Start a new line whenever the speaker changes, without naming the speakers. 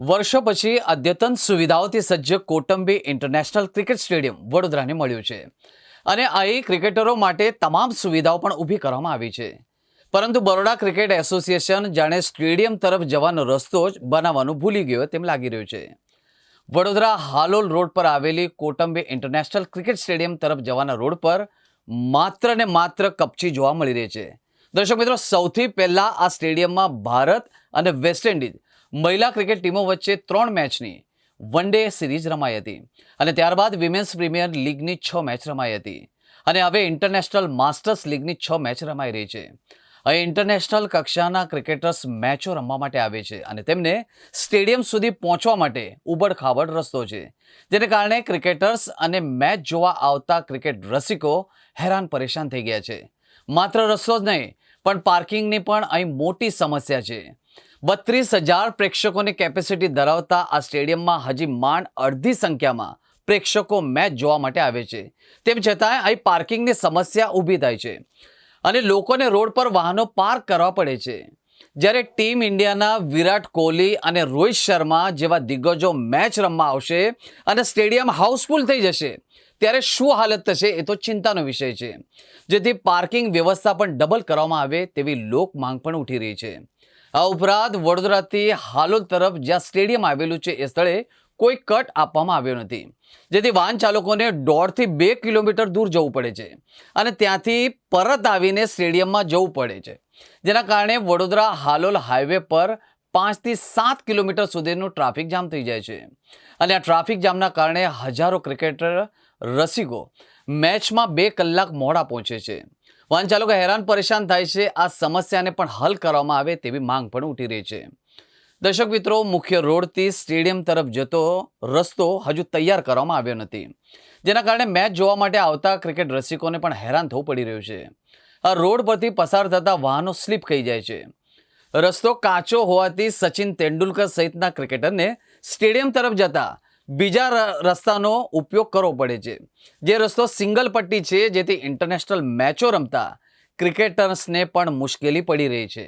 વર્ષો પછી અદ્યતન સુવિધાઓથી સજ્જ કોટંબી ઇન્ટરનેશનલ ક્રિકેટ સ્ટેડિયમ વડોદરાને મળ્યું છે અને અહીં ક્રિકેટરો માટે તમામ સુવિધાઓ પણ ઊભી કરવામાં આવી છે. પરંતુ બરોડા ક્રિકેટ એસોસિએશન જાણે સ્ટેડિયમ તરફ જવાનો રસ્તો જ બનાવવાનું ભૂલી ગયો તેમ લાગી રહ્યું છે. વડોદરા હાલોલ રોડ પર આવેલી કોટંબી ઇન્ટરનેશનલ ક્રિકેટ સ્ટેડિયમ તરફ જવાના રોડ પર માત્ર ને માત્ર કપચી જોવા મળી રહી છે. દર્શક મિત્રો, સૌથી પહેલા આ સ્ટેડિયમમાં ભારત અને વેસ્ટ ઇન્ડિઝ મહિલા ક્રિકેટ ટીમો વચ્ચે 3 મેચની વન ડે સિરીઝ રમાઈ હતી અને ત્યારબાદ વિમેન્સ પ્રીમિયર લીગની 6 મેચ રમાઈ હતી અને હવે ઇન્ટરનેશનલ માસ્ટર્સ લીગની 6 મેચ રમાઈ રહી છે. અહીં ઇન્ટરનેશનલ કક્ષાના ક્રિકેટર્સ મેચો રમવા માટે આવે છે અને તેમને સ્ટેડિયમ સુધી પહોંચવા માટે ઉબડખાબડ રસ્તો છે, જેને કારણે ક્રિકેટર્સ અને મેચ જોવા આવતા ક્રિકેટ રસિકો હેરાન પરેશાન થઈ ગયા છે. માત્ર રસ્તો જ નહીં પણ પાર્કિંગની પણ અહીં મોટી સમસ્યા છે. 32,000 પ્રેક્ષકોની કેપેસિટી ધરાવતા આ સ્ટેડિયમમાં હજી માંડ અડધી સંખ્યામાં પ્રેક્ષકો મેચ જોવા માટે આવે છે. તેમ છતાં અહીં પાર્કિંગની સમસ્યા ઊભી થાય છે અને લોકોને રોડ પર વાહનો પાર્ક કરવા પડે છે. જ્યારે ટીમ ઇન્ડિયાના વિરાટ કોહલી અને રોહિત શર્મા જેવા દિગ્ગજો મેચ રમવા આવશે અને સ્ટેડિયમ હાઉસફુલ થઈ જશે, ત્યારે શું હાલત થશે એ તો ચિંતાનો વિષય છે. જેથી પાર્કિંગ વ્યવસ્થા પણ ડબલ કરવામાં આવે તેવી લોક માંગ પણ ઉઠી રહી છે. આ ઉપરાંત વડોદરાથી હાલોલ તરફ જ્યાં સ્ટેડિયમ આવેલું છે એ સ્થળે કોઈ કટ આપવામાં આવ્યો નથી, જેથી વાહન ચાલકોને 1.5 થી 2 કિલોમીટર દૂર જવું પડે છે અને ત્યાંથી પરત આવીને સ્ટેડિયમમાં જવું પડે છે, જેના કારણે વડોદરા હાલોલ હાઈવે પર 5 થી 7 કિલોમીટર સુધીનું ટ્રાફિક જામ થઈ જાય છે અને આ ટ્રાફિક જામના કારણે હજારો ક્રિકેટર રસિકો મેચમાં 2 કલાક મોડા પહોંચે છે. વાહન ચાલકો હેરાન પરેશાન થાય છે. આ સમસ્યાને પણ હલ કરવામાં આવે તેવી માંગ પણ ઉઠી રહી છે. દર્શક મિત્રો, મુખ્ય રોડથી સ્ટેડિયમ તરફ જતો રસ્તો હજુ તૈયાર કરવામાં આવ્યો નથી, જેના કારણે મેચ જોવા માટે આવતા ક્રિકેટ રસિકોને પણ હેરાન થવું પડી રહ્યું છે. આ રોડ પરથી પસાર થતા વાહનો સ્લીપ થઈ જાય છે. રસ્તો કાચો હોવાથી સચિન તેંડુલકર સહિતના ક્રિકેટરને સ્ટેડિયમ તરફ જતા બીજા રસ્તાનો ઉપયોગ કરવો પડે છે, જે રસ્તો સિંગલ પટ્ટી છે, જેથી ઇન્ટરનેશનલ મેચો રમતા ક્રિકેટર્સને પણ મુશ્કેલી પડી રહી છે.